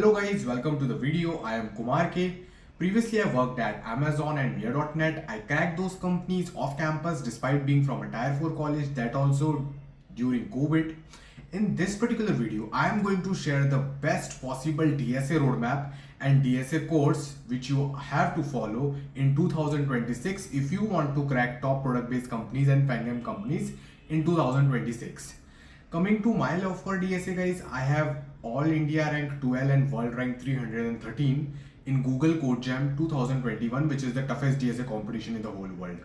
Hello guys, welcome to the video. I am Kumar K. Previously, I worked at Amazon and Mia.net. I cracked those companies off campus despite being from a Tier 4 college, that also during COVID. In this particular video, I am going to share the best possible DSA roadmap and DSA course which you have to follow in 2026 if you want to crack top product based companies and FANGM companies in 2026. Coming to my love for DSA guys, I have all India rank 12 and world rank 313 in Google Code Jam 2021, which is the toughest DSA competition in the whole world.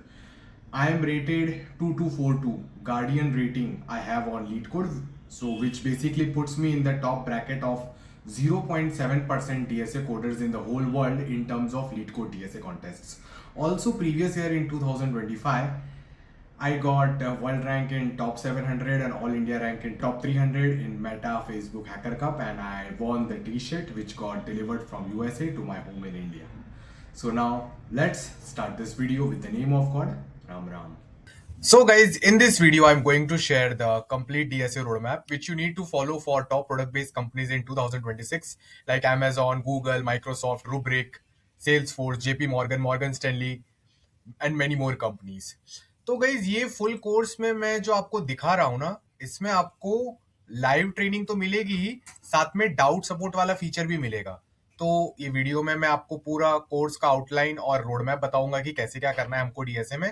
I am rated 2242 Guardian rating I have on LeetCode, so which basically puts me in the top bracket of 0.7% DSA coders in the whole world in terms of LeetCode DSA contests. Also, previous year in 2025, I got world rank in top 700 and all India rank in top 300 in Meta Facebook Hacker Cup, and I won the t-shirt which got delivered from USA to my home in India. So now let's start this video with the name of God, Ram Ram. So guys, in this video I'm going to share the complete DSA roadmap which you need to follow for top product based companies in 2026 like Amazon, Google, Microsoft, Rubrik, Salesforce, JP Morgan, Morgan Stanley and many more companies. तो guys ये full course में मैं जो आपको दिखा रहा हूं ना, इसमें आपको लाइव ट्रेनिंग तो मिलेगी ही, साथ में डाउट सपोर्ट वाला फीचर भी मिलेगा. तो ये वीडियो में मैं आपको पूरा कोर्स का आउटलाइन और रोड मैप बताऊंगा कि कैसे क्या करना है हमको डीएसए में.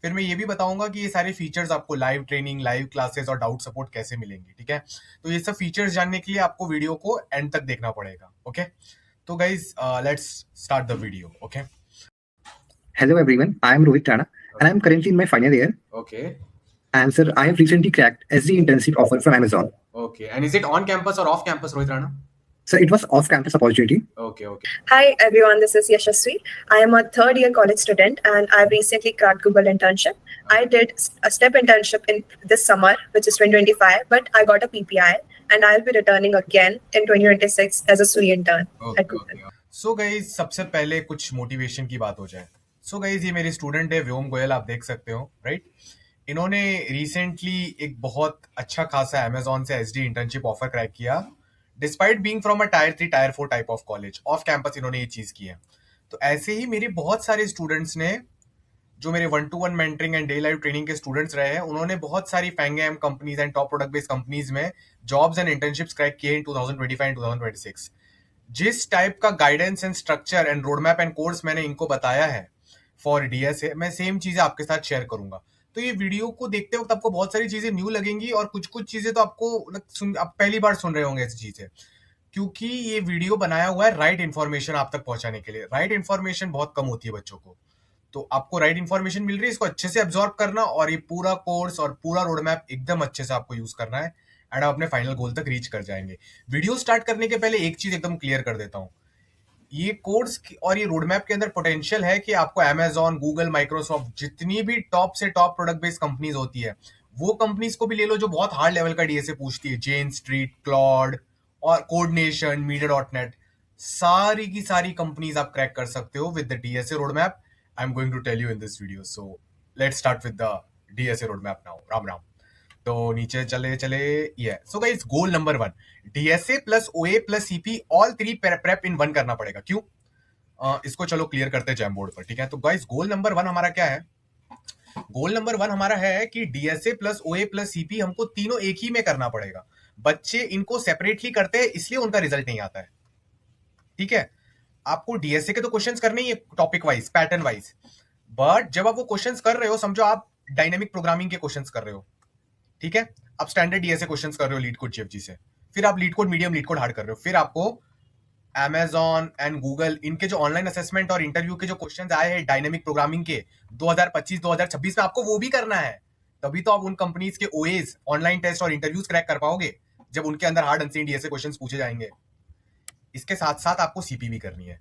फिर मैं ये भी बताऊंगा कि ये सारे फीचर्स आपको लाइव ट्रेनिंग, लाइव क्लासेस और डाउट सपोर्ट कैसे मिलेंगे. ठीक है, तो ये सब फीचर्स जानने के लिए आपको वीडियो को एंड तक देखना पड़ेगा. ओके, तो guys let's start the video. Okay. Hello everyone, I am Rohit Rana and I am currently in my final year. Okay. And sir, I have recently cracked SD internship offer from Amazon. Okay. And is it on campus or off campus, Rohit Rana? Sir, it was off-campus opportunity. Okay, okay. Hi everyone, this is Yashasvi. I am a third year college student and I've recently cracked Google internship. I did a step internship in this summer, which is 2025, but I got a PPI and I'll be returning again in 2026 as a SUI intern at Google. Okay. So guys, सबसे पहले कुछ motivation की बात हो जाए. So guys, ये मेरे student है व्योम गोयल, आप देख सकते हो राइट. इन्होंने रिसेंटली एक बहुत अच्छा खासा अमेजोन से एसडी इंटर्नशिप ऑफर क्रैक किया despite being from a tyre 3 tyre 4 type of college. Off campus इन्होंने ये चीज की है. तो ऐसे ही मेरे बहुत सारे स्टूडेंट्स ने, जो मेरे 1-to-1 mentoring and day live training के स्टूडेंट्स रहे हैं, उन्होंने बहुत सारी FAANGM companies and top product based companies में जॉब्स एंड इंटर्नशिप्स क्रैक किए इन 2025 एंड 2026. जिस टाइप का guidance and structure and road map and course मैंने इनको बताया है फॉर डीएसए, मैं सेम चीजें आपके साथ शेयर करूंगा. तो ये वीडियो को देखते वक्त आपको बहुत सारी चीजें न्यू लगेंगी और कुछ कुछ चीजें तो आपको आप पहली बार सुन रहे होंगे ऐसी चीजें, क्योंकि ये वीडियो बनाया हुआ है राइट इन्फॉर्मेशन आप तक पहुंचाने के लिए. राइट इन्फॉर्मेशन बहुत कम होती है बच्चों को, तो आपको राइट इन्फॉर्मेशन मिल रही है, इसको अच्छे से एब्जॉर्ब करना और ये पूरा कोर्स और पूरा रोड मैप एकदम अच्छे से आपको यूज करना है एंड आप अपने फाइनल गोल तक रीच कर जाएंगे. वीडियो स्टार्ट करने के पहले एक चीज एकदम क्लियर कर देता हूं, ये कोर्स और ये रोड मैप के अंदर पोटेंशियल है कि आपको अमेजॉन, गूगल, माइक्रोसॉफ्ट, जितनी भी टॉप से टॉप प्रोडक्ट बेस्ड कंपनीज होती है, वो कंपनीज को भी ले लो जो बहुत हार्ड लेवल का डीएसए पूछती है. जेन स्ट्रीट, क्लॉड और कोडनेशन, मीडिया.नेट, सारी की सारी कंपनीज आप क्रैक कर सकते हो with the DSA road map. I am going to tell you in this video. So let's start with the DSA road map now. Ram Ram. तो नीचे चले चले. ये so guys, goal number 1, DSA plus OA plus CP all 3 prep in 1 करना पड़ेगा. क्यों? इसको चलो क्लियर करते हैं जैम बोर्ड पर. ठीक है, तो गाइस गोल नंबर 1 हमारा क्या है? गोल नंबर 1 हमारा है कि DSA plus OA plus CP हमको तीनों एक ही में करना पड़ेगा. बच्चे इनको सेपरेटली करते हैं इसलिए उनका रिजल्ट नहीं आता है. ठीक है, आपको डीएसए के तो क्वेश्चंस करने ही है topic wise, pattern wise, but जब आप वो क्वेश्चंस कर रहे हो, समझो आप डायनेमिक प्रोग्रामिंग के क्वेश्चंस कर रहे हो. ठीक है, आप स्टैंडर्ड डीएसए क्वेश्चंस कर रहे हो LeetCode जीएफजी से, फिर आप LeetCode मीडियम, LeetCode हार्ड कर रहे हो, फिर आपको Amazon एंड गूगल इनके जो ऑनलाइन असेसमेंट और इंटरव्यू के जो क्वेश्चंस आए हैं डायनेमिक प्रोग्रामिंग के 2025-2026 में, आपको वो भी करना है. तभी तो आप उन कंपनीज के ओएस, ऑनलाइन टेस्ट और इंटरव्यूज क्रैक कर पाओगे जब उनके अंदर हार्ड अनसीन डीएसए क्वेश्चंस पूछे जाएंगे. इसके साथ साथ आपको सीपी भी करनी है.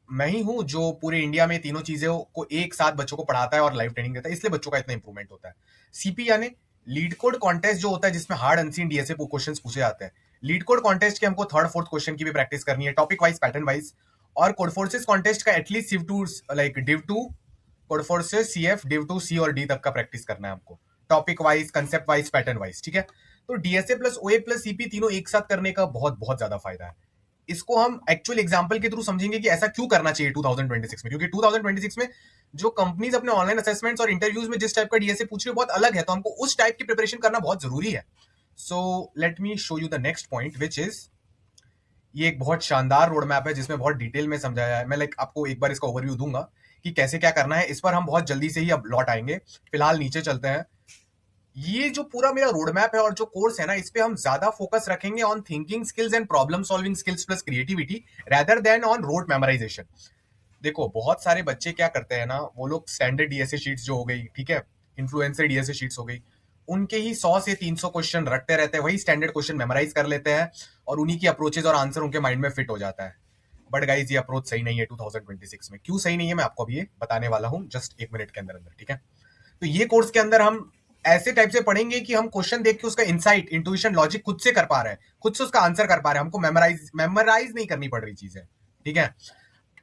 मैं ही हूं जो पूरे इंडिया में तीनों चीजों को एक साथ बच्चों को पढ़ाता है और लाइव ट्रेनिंग देता है, इसलिए बच्चों का इतना इंप्रूवमेंट होता है. सीपी यानी LeetCode कॉन्टेस्ट जो होता है जिसमें हार्ड अनसीन डीएसए क्वेश्चंस पूछे जाते हैं. LeetCode कॉन्टेस्ट के हमको 3rd 4th क्वेश्चन की भी प्रैक्टिस करनी है, टॉपिक वाइज, पैटर्न वाइज. और कोडफोर्सेस कॉन्टेस्ट का at least Civ2 like Div2, Codeforces CF, Div2 C और D तक का प्रैक्टिस करना है हमको, topic wise, concept wise, pattern wise. ठीक है, तो DSA plus OA plus CP तीनों एक साथ करने का बहुत बहुत ज्यादा फायदा है. इसको हम एक्चुअल एग्जांपल के थ्रू समझेंगे कि ऐसा क्यों करना चाहिए 2026 में, क्योंकि 2026 में जो कंपनीज अपने ऑनलाइन असेसमेंट्स और इंटरव्यूज में जिस टाइप का डीएसए पूछ रही है बहुत अलग है, तो हमको उस टाइप की प्रिपरेशन करना बहुत जरूरी है. So let me show you the next point which is, ये एक बहुत शानदार रोड मैप है जिसमें बहुत डिटेल में समझाया है. मैं आपको एक बार इसका ओवरव्यू दूंगा कि कैसे क्या करना है. इस पर हम बहुत जल्दी से ही अब लौट आएंगे. फिलहाल नीचे चलते हैं. ये जो पूरा मेरा रोड मैप है और जो कोर्स है ना, इस पे हम ज्यादा फोकस रखेंगे on thinking skills and problem solving skills plus creativity rather than on road memorisation. देखो बहुत सारे बच्चे क्या करते हैं ना, वो लोग स्टैंडर्ड डीएसए शीट्स जो हो गई, ठीक है, इन्फ्लुएंसर डीएसए शीट्स हो गई, उनके ही 100 से 300 क्वेश्चन रखते रहते हैं, वही स्टैंडर्ड क्वेश्चन मेमोराइज कर लेते हैं और उन्हीं की अप्रोचेज और आंसर उनके माइंड में फिट हो जाता है. बट गाइज ये अप्रोच सही नहीं है 2026 में. क्यों सही नहीं है मैं आपको अभी ये बताने वाला हूं जस्ट 1 मिनट के अंदर अंदर, ठीक है. तो ये कोर्स के अंदर हम ऐसे टाइप से पढ़ेंगे कि हम क्वेश्चन देख के उसका इंसाइट, इंट्यूशन, लॉजिक खुद से कर पा रहे हैं, खुद से उसका आंसर कर पा रहे हैं. हमको मेमोराइज नहीं करनी पड़ रही चीजें, ठीक है.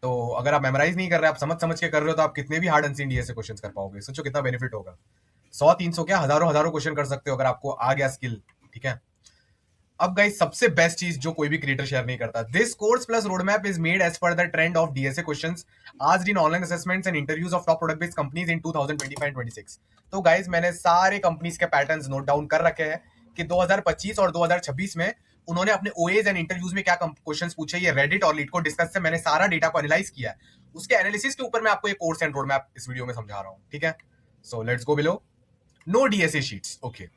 तो अगर आप मेमोराइज नहीं कर रहे, आप समझ समझ के कर रहे हो, तो आप कितने भी हार्ड अनसीन डीएसए क्वेश्चंस कर पाओगे. सोचो कितना बेनिफिट होगा. 100-300 क्या, हजारों हजारों क्वेश्चन कर सकते हो अगर आपको आ गया स्किल, ठीक है. अब गाइस सबसे बेस्ट चीज जो कोई भी क्रिएटर शेयर नहीं करता, this course plus road map is made as per the trend of DSA questions asked in online assessments and interviews of top product based companies in 2025-26. तो गाइस मैंने सारे कंपनीज के पैटर्न्स नोट डाउन कर रखे हैं कि 2025 और 2026 में उन्होंने अपने ओएज एंड इंटरव्यूज में क्या क्वेश्चंस पूछे. ये रेडिट और लीड को डिस्कस से मैंने सारा डेटा को एनालाइज किया है. उसके एनालिसिस के ऊपर मैं आपको ये कोर्स एंड रोड मैप इस वीडियो में समझा रहा हूं, ठीक है. So let's go below. No DSA sheets. Okay,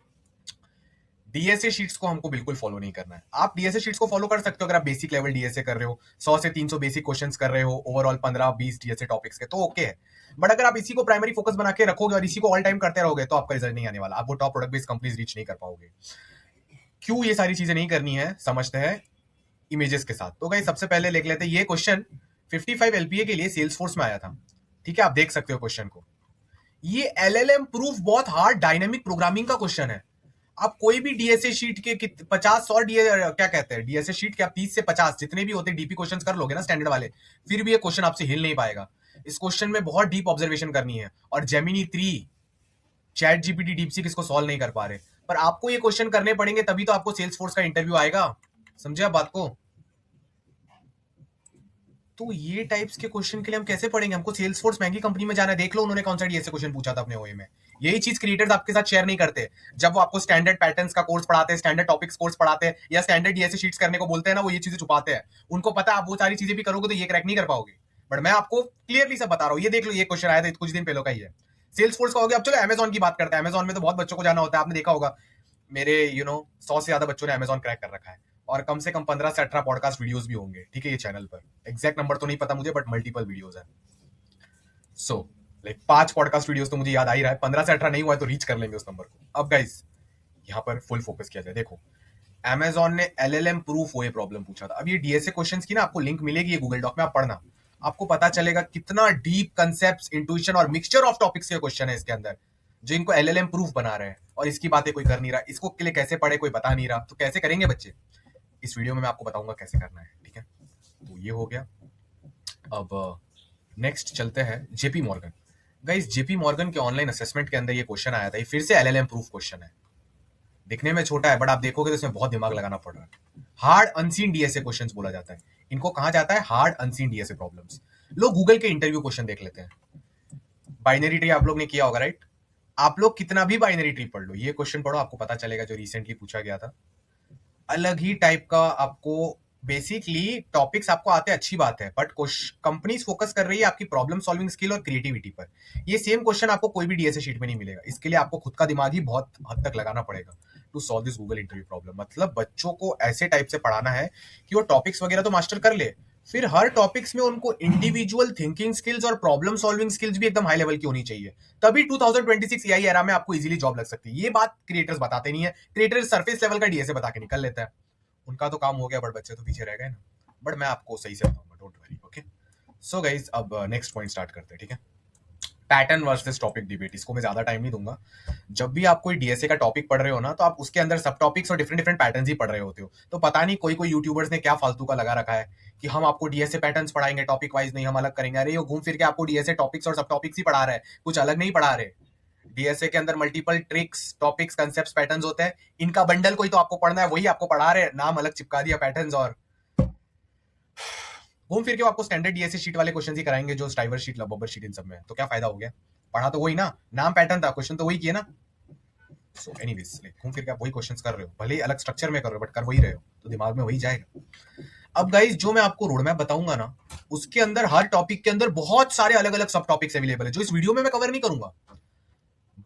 DSA sheets को हमको बिल्कुल फॉलो नहीं करना है. आप डीएसए शीट्स को फॉलो कर सकते हो अगर आप बेसिक लेवल डीएसए कर रहे हो, 100 से 300 बेसिक क्वेश्चंस कर रहे हो, ओवरऑल 15-20 डीएसए टॉपिक्स के, तो ओके है. बट अगर आप इसी को प्राइमरी फोकस बना के रखोगे और इसी को ऑल टाइम करते रहोगे तो आपका रिजल्ट नहीं आने वाला. आप वो top product based companies reach नहीं कर पाओगे. क्यों ये सारी चीजें नहीं करनी है समझते हैं इमेजेस के साथ. तो गाइस सबसे पहले लिख लेते हैं. ये क्वेश्चन 55 एलपीए के लिए सेल्स फोर्स में आया था, ठीक है. आप देख सकते हो क्वेश्चन को. ये एलएलएम प्रूफ बहुत हार्ड डायनेमिक प्रोग्रामिंग का क्वेश्चन है. आप कोई भी डीएसए शीट के 50-100 क्या कहते हैं डीएसए शीट के आप 30 से 50 जितने भी होते हैं डीपी क्वेश्चंस कर लोगे ना स्टैंडर्ड वाले, फिर भी ये क्वेश्चन आपसे हिल नहीं पाएगा. इस क्वेश्चन में बहुत डीप ऑब्जर्वेशन करनी है और जेमिनी 3, चैट जीपीटी, डीपसीक इसको सॉल्व नहीं कर पा रहे. पर आपको ये क्वेश्चन करने पड़ेंगे तभी तो आपको सेल्स फोर्स का इंटरव्यू आएगा. समझे आप बात को. तो ये टाइप्स के क्वेश्चन के लिए हम कैसे पढ़ेंगे. हमको सेल्स फोर्स महंगी कंपनी में जाना है. देख लो उन्होंने कौन सा डीएसए क्वेश्चन पूछा था अपने ओए में. यही चीज क्रिएटर्स आपके साथ शेयर नहीं करते. जब वो आपको स्टैंडर्ड पैटर्न्स का कोर्स पढ़ाते हैं, स्टैंडर्ड टॉपिक्स कोर्स पढ़ाते हैं या स्टैंडर्ड डीएसए शीट्स करने को बोलते हैं ना, वो ये चीजें छुपाते हैं. उनको पता है आप वो सारी चीजें भी करोगे तो ये क्रैक नहीं कर पाओगे. बट मैं आपको क्लियरली सब बता रहा हूँ. ये देख लो, ये क्वेश्चन आया था कुछ दिन पहले का ही है. सेल्स फोर्स का हो गया. अब चलो अमेजॉन की बात करते हैं. अमेजॉन में तो बहुत बच्चों को जाना होता है. आपने देखा होगा मेरे 100 से ज्यादा बच्चों ने अमेजॉन क्रैक कर रखा है और कम से कम 15 से 18 पॉडकास्ट वीडियोस भी होंगे, ठीक है, ये चैनल पर. एग्जैक्ट नंबर तो नहीं पता मुझे बट मल्टीपल वीडियोस है. सो 5 पॉडकास्ट वीडियोस तो मुझे याद आ ही रहा है. 15 से 18 नहीं हुआ है तो रीच कर लेंगे उस नंबर को. अब गाइस यहाँ पर फुल फोकस किया जाए. देखो अमेजॉन ने एलएलएम प्रूफ वो प्रॉब्लम पूछा था. अब ये डीएसए क्वेश्चंस की ना आपको लिंक मिलेगी ये गूगल डॉक में, आप पढ़ना. आपको पता चलेगा कितना डीप कंसेप्ट, इंट्यूशन और मिक्सचर ऑफ टॉपिक्स के क्वेश्चन है इसके अंदर जो इनको एलएलएम प्रूफ बना रहे हैं. और इसकी बातें कोई कर नहीं रहा. इसको के लिए कैसे पढ़े कोई बता नहीं रहा. तो कैसे करेंगे बच्चे, इस वीडियो में मैं आपको बताऊंगा कैसे करना है, ठीक है. तो ये हो गया. अब नेक्स्ट चलते हैं JP Morgan. Guys JP Morgan के ऑनलाइन असेसमेंट के अंदर ये क्वेश्चन आया था. ये फिर से एलएलएम प्रूफ क्वेश्चन है. दिखने में छोटा है बट आप देखोगे तो इसमें बहुत दिमाग लगाना पड़ रहा है. हार्ड अनसीन डीएसए क्वेश्चंस बोला जाता है इनको. कहा जाता है हार्ड अनसीन डीएसए प्रॉब्लम्स. लोग गूगल के इंटरव्यू क्वेश्चन देख लेते हैं. बाइनरी ट्री आप लोग ने किया होगा, राइट. आप लोग कितना भी बाइनरी ट्री पढ़ लो, ये क्वेश्चन पढ़ो, आपको पता चलेगा जो रिसेंटली पूछा गया था. अलग ही टाइप का आपको बेसिकली टॉपिक्स आपको आते हैं, अच्छी बात है. बट कंपनीज फोकस कर रही है आपकी प्रॉब्लम सॉल्विंग स्किल और क्रिएटिविटी पर. ये सेम क्वेश्चन आपको कोई भी डीएसए शीट में नहीं मिलेगा. इसके लिए आपको खुद का दिमाग ही बहुत हद तक लगाना पड़ेगा to solve this Google interview problem. मतलब बच्चों को ऐसे टाइप से पढ़ाना है कि वो टॉपिक्स वगैरह तो मास्टर कर ले, फिर हर टॉपिक्स में उनको इंडिविजुअल थिंकिंग स्किल्स और प्रॉब्लम सॉल्विंग स्किल्स भी एकदम हाई लेवल की होनी चाहिए. तभी 2026 एआई एरा में आपको इजीली जॉब लग सकती है. ये बात क्रिएटर्स बताते नहीं है. क्रिएटर्स सरफेस लेवल का डीएसए बता के निकल लेता है. उनका तो काम हो गया बट बच्चे तो पीछे रह गए ना. बट मैं आपको सही से बताऊंगा, don't worry. Okay so guys अब नेक्स्ट पॉइंट स्टार्ट करते हैं, ठीक है. Pattern versus topic debate. इसको मैं ज्यादा टाइम नहीं दूंगा. जब भी आप कोई डीएसए का टॉपिक पढ़ रहे हो ना तो आप उसके अंदर सब टॉपिक्स और डिफरेंट डिफरेंट पैटर्न्स ही पढ़ रहे होते हो. तो पता नहीं कोई कोई यूट्यूबर्स ने क्या फालतू का लगा रखा है कि हम आपको डीएसए पैटर्न्स पढ़ाएंगे, टॉपिक वाइज नहीं, हम अलग करेंगे. अरे ये घूम फिर के आपको डीएसए टॉपिक्स और सब टॉपिक्स ही पढ़ा रहे हैं, कुछ अलग नहीं पढ़ा रहे. डीएसए के अंदर multiple tricks, topics, concepts, patterns होते हैं. इनका बंडल कोई तो आपको पढ़ना है, वही आपको पढ़ा रहे. नाम अलग चिपका दिया पैटर्न्स और घूम फिर के वो आपको स्टैंडर्ड डीएससी शीट वाले क्वेश्चन ही कराएंगे जो स्टाइवर शीट, लबोबर शीट इन सब में है। तो क्या फायदा हो गया? पढ़ा तो वही ना, नाम पैटर्न था, क्वेश्चन तो वही किए ना। सो एनीवेज घूम फिर के आप वही क्वेश्चंस कर रहे हो, भले ही अलग स्ट्रक्चर में कर रहे हो बट कर वही रहे हो, तो दिमाग में वही जाएगा। अब गाइस जो मैं आपको रोड मैप बताऊंगा ना, उसके अंदर हर टॉपिक के अंदर बहुत सारे अलग अलग सब टॉपिक्स अवेलेबल है जो इस वीडियो में मैं कवर नहीं करूंगा,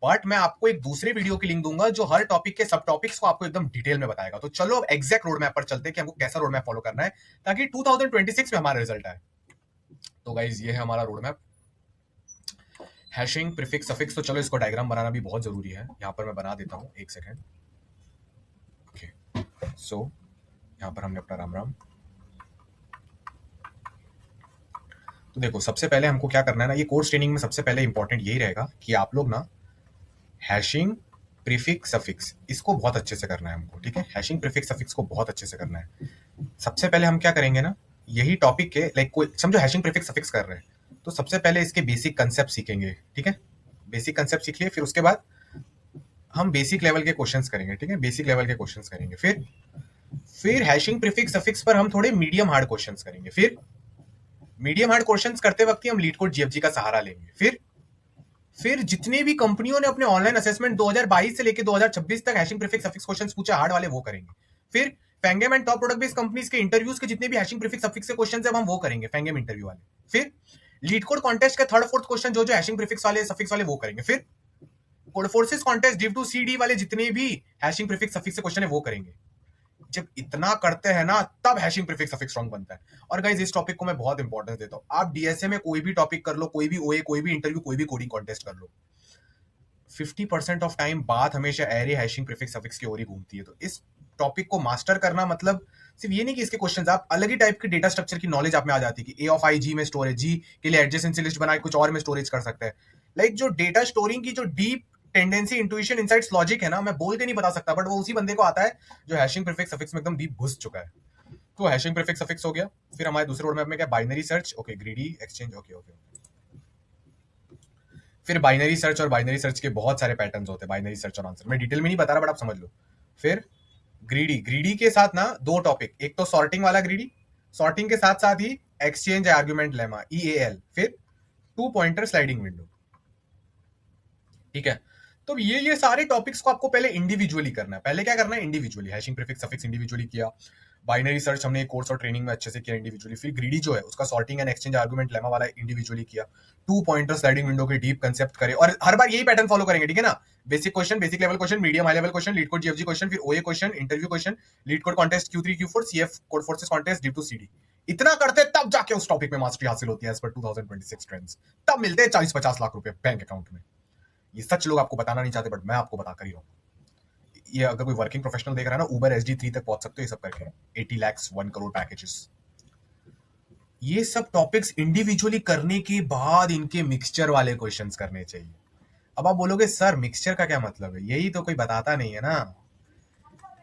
बट मैं आपको एक दूसरे वीडियो की लिंक दूंगा जो हर टॉपिक के सब टॉपिक्स को आपको एकदम डिटेल में बताएगा। तो चलो अब एग्जैक्ट रोड मैप पर चलते हैं कि हमको कैसा रोड मैप फॉलो करना है ताकि 2026 में हमारा रिजल्ट आए। तो गाइस ये है हमारा road map. Hashing, prefix, suffix, तो चलो इसको डायग्राम बनाना भी बहुत जरूरी है। यहां पर मैं बना देता हूं, एक सेकेंड। ओके, सो यहां पर हमने अपना राम राम। तो देखो सबसे पहले हमको क्या करना है ना, ये कोर्स ट्रेनिंग में सबसे पहले इंपॉर्टेंट यही रहेगा कि आप लोग ना हैशिंग, प्रीफिक्स, सफिक्स इसको बहुत अच्छे से करना है हमको, ठीक है। हैशिंग, प्रीफिक्स, सफिक्स को बहुत अच्छे से करना है। सबसे पहले हम क्या करेंगे ना, यही टॉपिक के लाइक कोई समझो हैशिंग, प्रीफिक्स, सफिक्स कर रहे हैं तो सबसे पहले इसके बेसिक कंसेप्ट सीखेंगे, ठीक है। बेसिक कंसेप्ट सीख लिए, फिर उसके बाद हम बेसिक लेवल के क्वेश्चंस करेंगे, ठीक है। बेसिक लेवल के क्वेश्चंस करेंगे, फिर हैशिंग, प्रीफिक्स, सफिक्स पर हम थोड़े मीडियम हार्ड क्वेश्चंस करेंगे। फिर मीडियम हार्ड क्वेश्चंस करते वक्त ही हम लीड कोड जीएफजी का सहारा लेंगे। फिर जितने भी कंपनियों ने अपने ऑनलाइन असेसमेंट 2022 से लेकर 2026 तक हैशिंग, प्रीफिक्स, सफिक्स क्वेश्चंस पूछे हार्ड वाले, वो करेंगे। फिर FAANGM and top product based companies के इंटरव्यूज के जितने भी हैशिंग, प्रीफिक्स, सफिक्स के क्वेश्चंस हैं हम वो करेंगे, फैंगेम इंटरव्यू वाले। फिर लीड कोड कॉन्टेस्ट के थर्ड फोर्थ क्वेश्चन जो हैशिंग, प्रीफिक्स वाले, सफिक्स वाले वो करेंगे। फिर Codeforces contest div two CD वाले जितने भी हैशिंग, प्रीफिक्स, सफिक्स के क्वेश्चन है वो करेंगे। जब इतना करते हैं ना तब हैशिंग, प्रीफिक्स, सफिक्स स्ट्रांग बनता है। और गाइस इस टॉपिक को मैं बहुत इंपॉर्टेंस देता हूं। आप डीएसए में कोई भी टॉपिक कर लो, कोई भी ओए, कोई भी इंटरव्यू, कोई भी कोडिंग कॉन्टेस्ट कर लो, 50% ऑफ टाइम बात हमेशा एरे, हैशिंग, प्रीफिक्स, सफिक्स की ओर ही घूमती है। तो इस टॉपिक को मास्टर करना मतलब सिर्फ ये नहीं कि इसके क्वेश्चंस, आप अलग ही टाइप के डेटा स्ट्रक्चर की नॉलेज आप में आ जाती है कि ए ऑफ आई जी में स्टोरेज, जी के लिए एडजेसेंसी लिस्ट बना के कुछ और में स्टोरेज कर सकते हैं। लाइक जो डेटा स्टोरिंग की जो deep tendency, intuition, insights, logic है ना, मैं बोल के नहीं बता सकता, बट वो उसी बंदे को आता है जो हैशिंग, प्रीफिक्स, सफिक्स में एकदम डीप घुस चुका है। तो हैशिंग, प्रीफिक्स, सफिक्स हो गया। फिर हमारे दूसरे रोड मैप में क्या, binary search, okay, greedy, exchange, okay okay. फिर बाइनरी सर्च, और बाइनरी सर्च के बहुत सारे पैटर्न्स होते हैं, बाइनरी सर्च और आंसर मैं डिटेल में नहीं बता रहा बट आप समझ लो। फिर ग्रीडी, ग्रीडी के साथ ना दो टॉपिक, एक तो सॉर्टिंग वाला ग्रीडी, सॉर्टिंग के साथ साथ ही एक्सचेंज आर्गुमेंट लेमा, EAL, फिर 2 पॉइंटर स्लाइडिंग विंडो, ठीक है। तो ये सारे टॉपिक्स को आपको पहले इंडिविजुअली करना है। पहले क्या करना है, individually hashing, prefix, suffix individually किया। बाइनरी सर्च हमने एक कोर्स और ट्रेनिंग में अच्छे से किया इंडिविजुअली। फिर ग्रीडी जो है उसका sorting and exchange argument lemma वाला इंडिविजुअली किया। 2 पॉइंटर स्लाइडिंग विंडो के डीप कंसेप्ट करे और हर बार यही पैटर्न फॉलो करेंगे, ठीक है ना। Basic question, basic level question, medium high level question, leet code GFG question, फिर ओए question, interview question, leet code contest Q3 Q4, CF code forces contest div to CD। इतना करते तब जाके उस टॉपिक में मास्टरी हासिल होती है एज पर 2026 ट्रेंड्स। तब मिलते हैं 40-50 लाख रुपए बैंक अकाउंट में। ये सच लोग आपको बताना नहीं चाहते बट मैं आपको बता कर ही रहा हूं। ये अगर कोई वर्किंग प्रोफेशनल देख रहा है ना, उबर SD3 तक पहुंच सकते हो ये सब करके, 80 lakhs 1 करोड़ पैकेजेस। ये सब टॉपिक्स इंडिविजुअली करने के बाद इनके मिक्सचर वाले क्वेश्चंस करने चाहिए। अब आप बोलोगे सर मिक्सचर का क्या मतलब है, यही तो कोई बताता नहीं है ना।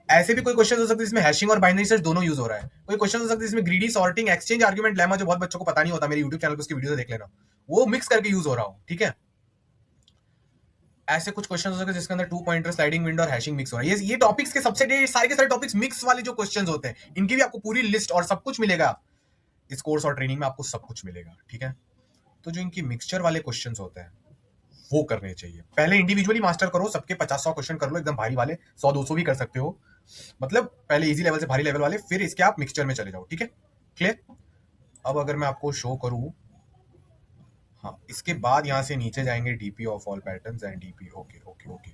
ऐसे भी कोई क्वेश्चन हो सकते हैं जिसमें हैशिंग और बाइनरी सर्च दोनों यूज हो रहा है। कोई क्वेश्चन हो सकते हैं जिसमें greedy, sorting, exchange argument lemma जो बहुत बच्चों को पता नहीं होता, मेरे यूट्यूब चैनल पर उसकी वीडियो देख लेना, वो मिक्स करके यूज हो रहा हो, ठीक है। ऐसे कुछ क्वेश्चन हो सकते हैं जिसके अंदर 2 पॉइंटर स्लाइडिंग विंडो और हैशिंग मिक्स हो रहा है। ये टॉपिक्स के सबसे सारे के सारे टॉपिक्स मिक्स वाले जो क्वेश्चंस होते हैं, इनकी भी आपको पूरी लिस्ट और सब कुछ मिलेगा इस कोर्स और ट्रेनिंग में, आपको सब कुछ मिलेगा, ठीक है। तो जो इनकी मिक्सचर वाले क्वेश्चंस होते हैं वो करने चाहिए। पहले इंडिविजुअली मास्टर करो, सबके 50-100 क्वेश्चन कर लो एकदम भारी वाले, 100-200 भी कर सकते हो, मतलब पहले इजी लेवल से भारी लेवल वाले, फिर इसके आप मिक्सचर में चले जाओ, ठीक है, क्लियर। अब अगर मैं आपको शो करूं, हाँ, इसके बाद यहां से नीचे जाएंगे DP of all patterns and DP, okay okay okay.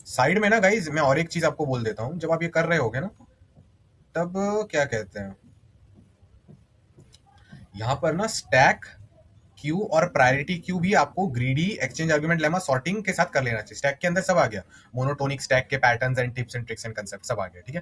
Side में ना गाइज मैं और एक चीज आपको बोल देता हूं, जब आप ये कर रहे होगे ना तब क्या कहते हैं, यहां पर ना स्टैक क्यू और प्रायोरिटी क्यू भी आपको greedy, exchange argument lemma, sorting के साथ कर लेना चाहिए। स्टैक के अंदर सब आ गया, मोनोटोनिक स्टैक के patterns and tips and tricks and concept सब आ गया, ठीक है।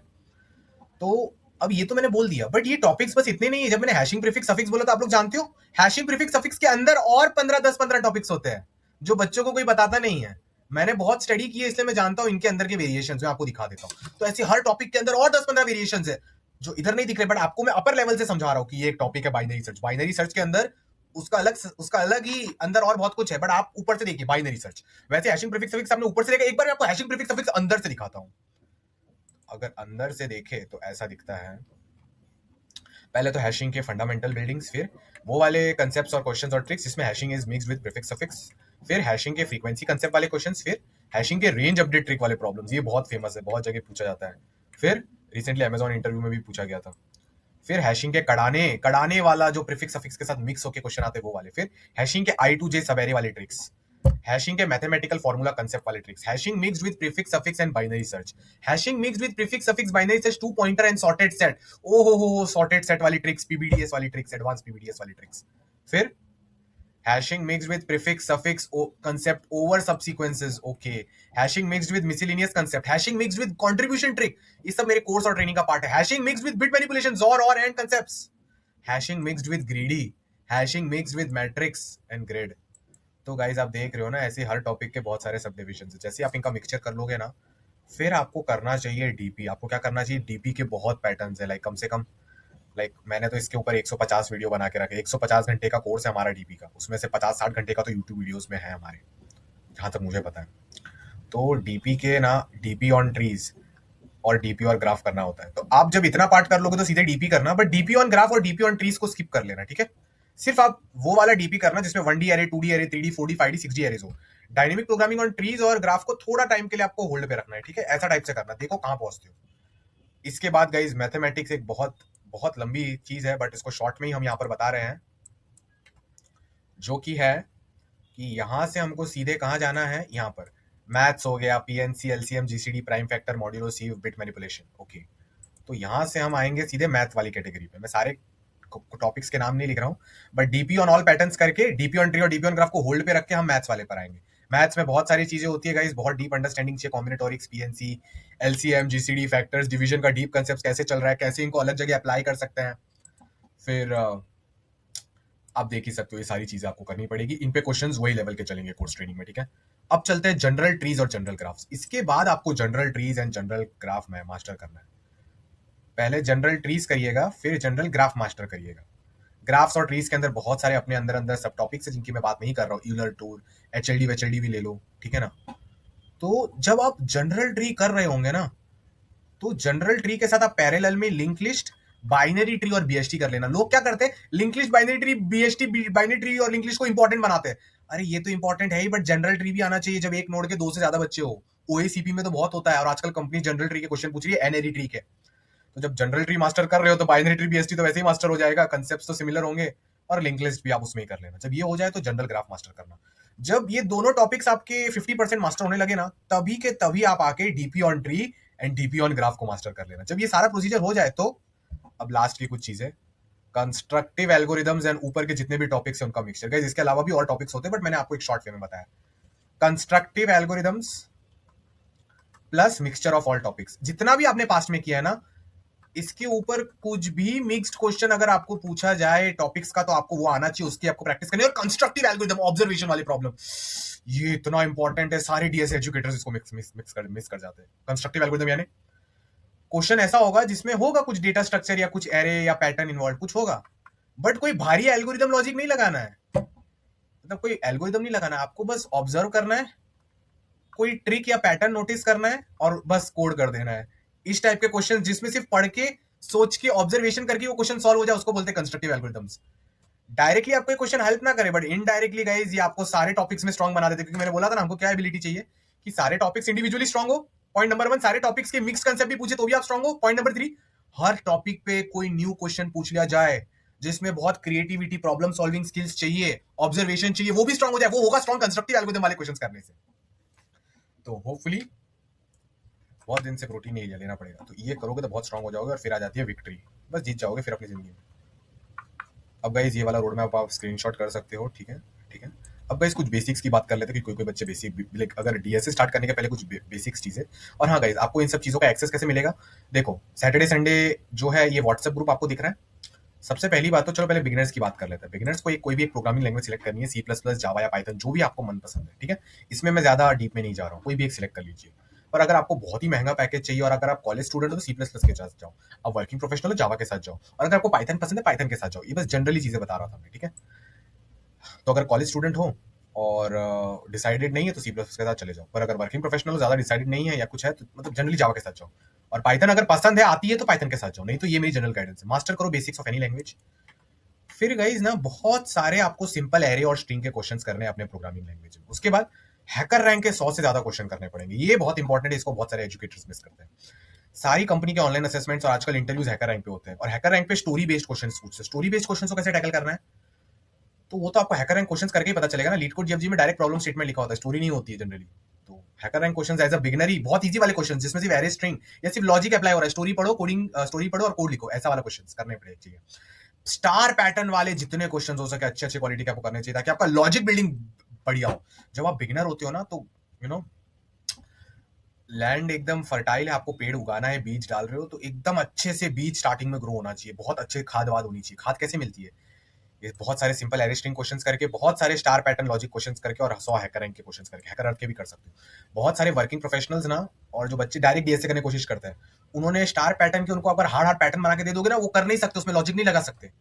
तो अब ये तो मैंने बोल दिया, बट ये टॉपिक्स बस इतने नहीं है। जब मैंने हैशिंग, प्रीफिक्स, सफिक्स बोला तो आप लोग जानते हो हैशिंग, प्रीफिक्स, सफिक्स के अंदर और 10-15 टॉपिक्स होते हैं जो बच्चों को कोई बताता नहीं है। मैंने बहुत स्टडी की है इसलिए मैं जानता हूं इनके अंदर के वेरिएशंस, मैं आपको दिखा देता हूं। तो ऐसे हर टॉपिक के अंदर और 10-15 वेरिएशंस है जो इधर नहीं दिख रहे, बट आपको मैं अपर लेवल से समझा रहा हूं कि ये एक टॉपिक है बाइनरी सर्च। बाइनरी सर्च के अंदर उसका अलग ही अंदर और बहुत कुछ है, बट आप ऊपर से देखिए बाइनरी सर्च। वैसे हैशिंग, प्रीफिक्स, सफिक्स आपने ऊपर से देखा, एक बार मैं आपको हैशिंग, प्रीफिक्स, सफिक्स अंदर से दिखाता हूं। अगर अंदर से देखे तो ऐसा दिखता है। पहले तो हैशिंग के फंडामेंटल बिल्डिंग्स, फिर वो वाले कंसेप्ट्स और क्वेश्चंस और ट्रिक्स जिसमें hashing is mixed with prefix suffix, फिर हैशिंग के फ्रीक्वेंसी कंसेप्ट वाले क्वेश्चंस, फिर हैशिंग के रेंज अपडेट ट्रिक वाले प्रॉब्लम्स, ये बहुत फेमस है, बहुत जगह पूछा जाता है। फिर रिसेंटली अमेजॉन इंटरव्यू में भी पूछा गया था। फिर हैशिंग के कड़ाने कड़ाने वाला जो प्रीफिक्स सफिक्स के साथ मिक्स होकर क्वेश्चन आते हैं वो वाले, फिर हैशिंग के आई टू जे सबेरे वाले ट्रिक्स, हैशिंग के मैथमेटिकल फार्मूला कंसेप्ट वाले tricks, hashing mixed with prefix suffix and binary search, hashing mixed with prefix suffix binary search, two pointer and sorted set, ओ हो सॉर्टेड सेट वाली ट्रिक्स, पीबीडीएस वाली tricks, advance PBDS वाली tricks. फिर hashing mixed with prefix suffix concept over subsequences, okay, hashing mixed with miscellaneous concept, hashing mixed with contribution trick, ये सब मेरे course और ट्रेनिंग का पार्ट है। Hashing mixed with bit manipulation, ज़ोर और and concepts, hashing mixed with greedy, hashing mixed with matrix and grid. तो guys आप देख रहे हो ना, ऐसे हर टॉपिक के बहुत सारे सब डिविजन है। जैसे आप इनका मिक्सचर कर लोगे ना, फिर आपको करना चाहिए डीपी। आपको क्या करना चाहिए, डीपी के बहुत पैटर्न्स है, लाइक कम से कम मैंने तो इसके ऊपर 150 वीडियो बना के रखे। 150 घंटे का कोर्स है हमारा डीपी का, उसमें से 50-60 घंटे का तो यूट्यूब वीडियोस में है हमारे, जहां तक मुझे पता है। तो डीपी के ना, डीपी ऑन ट्रीज और डीपी और ग्राफ करना होता है। तो आप जब इतना पार्ट कर लोगे तो सीधे डीपी करना, बट डीपी ऑन ग्राफ और डीपी ऑन ट्रीज को स्किप कर लेना, ठीक है। सिर्फ आप वो वाला डीपी करना जिसमें 1D array, 2D array, 3D, 4D, 5D, 6D arrays हो। डायनेमिक प्रोग्रामिंग ऑन ट्रीज और ग्राफ को थोड़ा टाइम के लिए आपको होल्ड पे रखना है, ठीक है। ऐसा टाइप से करना, देखो कहां पहुंचते हो। इसके बाद गाइज मैथमेटिक्स एक बहुत बहुत लंबी चीज है, बट इसको शॉर्ट में ही हम यहाँ पर बता रहे हैं, जो कि है कि यहां से हमको सीधे कहां जाना है, यहाँ पर मैथ्स हो गया, PNC, LCM, GCD, prime factor, modulo, sieve, bit manipulation, okay. तो यहां से हम आएंगे सीधे मैथ वाली कैटेगरी पे। मैं सारे टॉपिक्स के नाम नहीं लिख रहा हूँ, but DP on all patterns करके, डीपी ऑन ट्री और डीपी ऑन ग्राफ को होल्ड पे रख के हम मैथ्स वाले पर आएंगे। मैथ्स में बहुत सारी चीजें होती है गाइस, बहुत डीप अंडरस्टैंडिंग चाहिए, combinatorics, PNC, LCM, GCD, factors, division का डीप कंसेप्ट कैसे चल रहा है, कैसे इनको अलग जगह अप्लाई कर सकते हैं। फिर आप देख ही सकते हो, ये सारी चीजें आपको करनी पड़ेगी। इन पे क्वेश्चंस वही लेवल के चलेंगे कोर्स ट्रेनिंग में, ठीक है। अब चलते हैं जनरल ट्रीज और जनरल ग्राफ्स। इसके बाद आपको general trees and general graph में मास्टर करना है। पहले जनरल ट्रीज करिएगा, फिर जनरल ग्राफ मास्टर करिएगा। ग्राफ्स और ट्रीज के अंदर बहुत सारे अपने अंदर सब टॉपिक्स है जिनकी मैं बात नहीं कर रहा हूँ। यूलर टूर, एचएलडी वेचएलडी भी ले लो, ठीक है ना। तो जब आप जनरल ट्री कर रहे होंगे ना, तो जनरल ट्री के साथ आप पैरेलल में लिंक लिस्ट, बाइनरी ट्री और बीएसटी कर लेना। लोग क्या करते हैं, link list, binary tree, BST, binary tree और लिंक लिस्ट को इंपॉर्टेंट बनाते हैं। अरे ये तो इंपॉर्टेंट है ही, बट जनरल ट्री भी आना चाहिए जब एक नोड के 2 से ज्यादा बच्चे हो। ओएसीपी में तो बहुत होता है, और आजकल कंपनी जनरल ट्री के क्वेश्चन पूछ रही है एनएरी ट्री के। तो जब जनरल ट्री मास्टर कर रहे हो तो बाइनरी ट्री, बीएसटी तो वैसे ही मास्टर हो जाएगा, कंसेप्ट्स तो सिमिलर होंगे, और लिंक लिस्ट भी आप उसमें ही कर लेना। जब ये हो जाए तो जनरल ग्राफ मास्टर करना। जब ये दोनों टॉपिक्स आपके 50% मास्टर होने लगे ना, तभी के तभी आप आके DP on tree and DP on graph को मास्टर कर लेना। जब ये सारा प्रोसीजर हो जाए तो अब लास्ट की कुछ चीजें, कंस्ट्रक्टिव एल्गोरिदम्स एंड ऊपर के जितने भी टॉपिक्स हैं उनका मिक्सचर। गाइस इसके अलावा भी और टॉपिक्स होते हैं, बट मैंने आपको एक शॉर्ट वे में बताया। Constructive algorithms plus mixture of all topics, जितना भी आपने पास्ट में किया है ना, इसके ऊपर कुछ भी मिक्स्ड क्वेश्चन अगर आपको पूछा जाए टॉपिक्स का, तो आपको वो आना चाहिए, उसकी आपको प्रैक्टिस करनी है। और कंस्ट्रक्टिव एल्गोरिदम, ऑब्जर्वेशन वाली प्रॉब्लम, ये इतना इंपॉर्टेंट है, सारे डीएस एजुकेटर्स इसको मिस कर जाते हैं। कंस्ट्रक्टिव एल्गोरिदम यानी क्वेश्चन ऐसा होगा जिसमें होगा कुछ डेटा स्ट्रक्चर या कुछ एरे या पैटर्न इन्वॉल्व, कुछ होगा, बट कोई भारी एल्गोरिदम लॉजिक नहीं लगाना है, मतलब कोई एल्गोरिदम नहीं लगाना है। आपको बस ऑब्जर्व करना है, कोई ट्रिक या पैटर्न नोटिस करना है, और बस कोड कर देना है। इस टाइप के क्वेश्चन जिसमें सिर्फ पढ़ के, सोच के, ऑब्जर्वेशन करके वो क्वेश्चन सॉल्व हो जाए, उसको बोलते हैं कंस्ट्रक्टिव एल्गोरिदम्स। डायरेक्टली आपको क्वेश्चन हेल्प ना करे, बट इनडायरेक्टली गाइस ये आपको सारे टॉपिक्स में स्ट्रांग बना देते हैं। क्योंकि मैंने बोला था ना, हमको क्या एबिलिटी चाहिए कि सारे टॉपिक्स इंडिविजुअली स्ट्रांग हो। पॉइंट नंबर 1, सारे टॉपिक्स के मिक्स कंसेप्ट भी पूछे तो भी आप स्ट्रांग हो। पॉइंट नंबर 3, हर टॉपिक पे कोई न्यू क्वेश्चन पूछ लिया जाए जिसमें बहुत क्रिएटिविटी, प्रॉब्लम सॉल्विंग स्किल्स चाहिए, ऑब्जर्वेशन चाहिए, वो भी स्ट्रांग हो जाए। वो होगा स्ट्रांग कंस्ट्रक्टिव एल्गोरिदम वाले क्वेश्चंस करने से। तो होपफुली बहुत दिन से प्रोटीन एरिया लेना पड़ेगा, तो ये करोगे तो बहुत स्ट्रांग हो जाओगे, और फिर आ जाती है विक्ट्री, बस जीत जाओगे फिर अपनी जिंदगी में। अब गाइस ये वाला रोड मैप आप स्क्रीनशॉट कर सकते हो, ठीक है, ठीक है। अब गाइस कुछ बेसिक्स की बात कर लेते हैं कि कोई बच्चे बेसिक, लाइक अगर डीएसए स्टार्ट करने के पहले कुछ बेसिक्स चीजें। और हाँ गाइस, आपको इन सब चीजों का एक्सेस कैसे मिलेगा, देखो सैटरडे संडे जो है ये व्हाट्सएप ग्रुप आपको दिख रहा है। सबसे पहली बात तो चलो पहले बिगिनर्स की बात कर लेते हैं। बिगिनर्स को कोई भी एक प्रोग्रामिंग लैंग्वेज सिलेक्ट करनी है, सी प्लस प्लस, जावा या पाइथन, जो भी आपको मन पसंद है, ठीक है। इसमें मैं ज्यादा डीप में नहीं जा रहा हूँ, कोई भी एक सिलेक्ट कर लीजिए। और अगर आपको बहुत ही महंगा पैकेज चाहिए, और अगर आप कॉलेज स्टूडेंट हो तो सी प्लस प्लस के साथ जाओ, अब वर्किंग प्रोफेशनल हो जावा के साथ जाओ, और अगर आपको पाइथन पसंद है पाइथन के साथ जाओ। ये बस जनरली चीजें बता रहा था मैं, ठीक है। तो अगर कॉलेज स्टूडेंट हो और डिसाइडेड नहीं है तो सी प्लस के साथ चले जाओ, पर अगर वर्किंग प्रोफेशनल ज़्यादा डिसाइडेड नहीं है या कुछ है तो मतलब जनरली जावा के साथ जाओ, और पाइथन अगर पसंद है आती है तो पाइथन के साथ जाओ, नहीं तो ये मेरी जनरल गाइडेंस है। मास्टर करो बेसिक्स ऑफ एनी लैंग्वेज। फिर गाइज ना बहुत सारे आपको सिंपल एरे और स्ट्रिंग के क्वेश्चंस करने हैं अपने प्रोग्रामिंग लैंग्वेज में। उसके बाद हैकर रैंक के 100 से ज्यादा क्वेश्चन करने पड़ेंगे, ये बहुत इंपॉर्टेंट है, इसको बहुत सारे एजुकेटर्स मिस करते हैं। सारी कंपनी के ऑनलाइन असेसमेंट्स और आजकल इंटरव्यूज हैकर रैंक पे होते हैं, और हैकर रैंक पे स्टोरी बेस्ड क्वेश्चंस पूछते हैं। स्टोरी बेस्ड क्वेश्चंस को कैसे टैकल करना है तो वो तो आपको हैकर रैंक क्वेश्चंस करके ही पता चलेगा ना। लीड कोड जीएफजी में डायरेक्ट प्रॉब्लम स्टेटमेंट लिखा होता है, स्टोरी नहीं होती है जनरली। तो HackerRank questions as a beginner ही बहुत इजी वाले क्वेश्चंस जिसमें सिर्फ एरे स्ट्रिंग या सिर्फ लॉजिक अप्लाई हो रहा है, स्टोरी पढ़ो, कोडिंग स्टोरी पढ़ो और कोड लिखो, ऐसा वाला क्वेश्चंस करने पड़ेंगे। स्टार पैटर्न वाले जितने क्वेश्चंस हो सके अच्छे अच्छे क्वालिटी के आपको करने चाहिए ताकि आपका लॉजिक बिल्डिंग बढ़िया हो। जब आप बिगिनर होते हो ना तो यू नो लैंड एकदम फर्टाइल है, आपको पेड़ उगाना है, बीज डाल रहे हो तो एकदम अच्छे से बीज स्टार्टिंग में ग्रो होना चाहिए, बहुत अच्छे खाद वाद होनी चाहिए। खाद कैसे मिलती है, ये बहुत सारे सिंपल एरे स्ट्रिंग क्वेश्चंस करके, बहुत सारे स्टार पैटर्न लॉजिक क्वेश्चंस करके, और 100 हैकर रैंक के क्वेश्चंस करके, हैकर अर्थ के भी कर सकते हो। बहुत सारे वर्किंग प्रोफेशनल्स ना और जो बच्चे डायरेक्ट डीएसए करने की कोशिश करते हैं, उन्होंने स्टार पैटर्न के उनको अगर हार्ड हार्ड पैटर्न बना के दे दोगे ना, वो कर नहीं सकते, उसमें लॉजिक नहीं लगा सकते।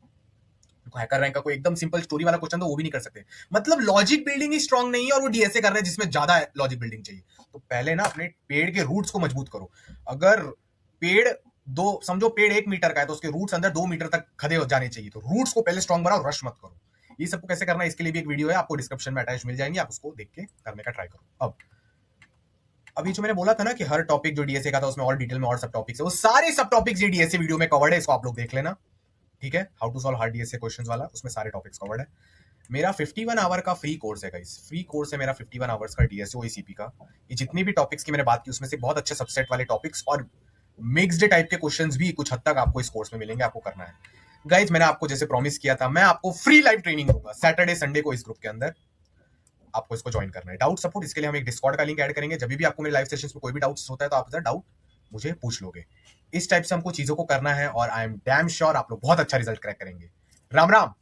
हैकर रैंक का कोई एकदम सिंपल स्टोरी वाला क्वेश्चन तो वो भी नहीं कर सकते, मतलब लॉजिक बिल्डिंग ही स्ट्रांग नहीं है और वो डीएसए कर रहे हैं जिसमें ज्यादा लॉजिक बिल्डिंग चाहिए। तो पहले ना अपने पेड़ के रूट्स को मजबूत करो। अगर पेड़ समझो पेड़ 1 मीटर का है तो उसके रूट्स अंदर 2 मीटर तक खड़े हो जाने चाहिए, तो रूट्स को पहले स्ट्रांग बनाओ, रश मत करो। ये सबको कैसे करना है इसके लिए भी एक वीडियो है, आपको डिस्क्रिप्शन में अटैच मिल जाएंगे, आप उसको देख के करने का ट्राई करो। अब अभी जो मैंने बोला था ना कि हर टॉपिक जो डीएसए का था उसमें और डिटेल में और सब टॉपिक्स है, वो सारे सब टॉपिक्स ये डीएसए वीडियो में कवर्ड है, इसको आप लोग देख लेना, ठीक है। How to solve hard DSA questions वाला, उसमें सारे टॉपिक्स कवर्ड है। मेरा 51 आवर का फ्री कोर्स है गाइस, फ्री कोर्स है मेरा 51 आवर्स का डीएसए ओईसीपी का। ये जितनी भी टॉपिक्स की मैंने बात की उसमें से बहुत अच्छे सबसेट वाले टॉपिक्स और मिक्स्ड टाइप के क्वेश्चंस भी कुछ हद तक आपको इस कोर्स में मिलेंगे, आपको करना है गाइस। मैंने आपको जैसे प्रॉमिस किया था, मैं आपको फ्री लाइव ट्रेनिंग दूंगा सैटरडे संडे को इस ग्रुप के अंदर, आपको इसको ज्वाइन करना है। डाउट सपोर्ट, इसके लिए हम एक डिस्कॉर्ड का लिंक ऐड करेंगे, जब भी आपको मेरे लाइव सेशंस में कोई भी डाउट्स होता है तो आप डाउट मुझे पूछ लोगे। इस टाइप से हमको चीजों को करना है और आई एम डैम श्योर आप लोग बहुत अच्छा रिजल्ट क्रैक करेंगे। राम राम।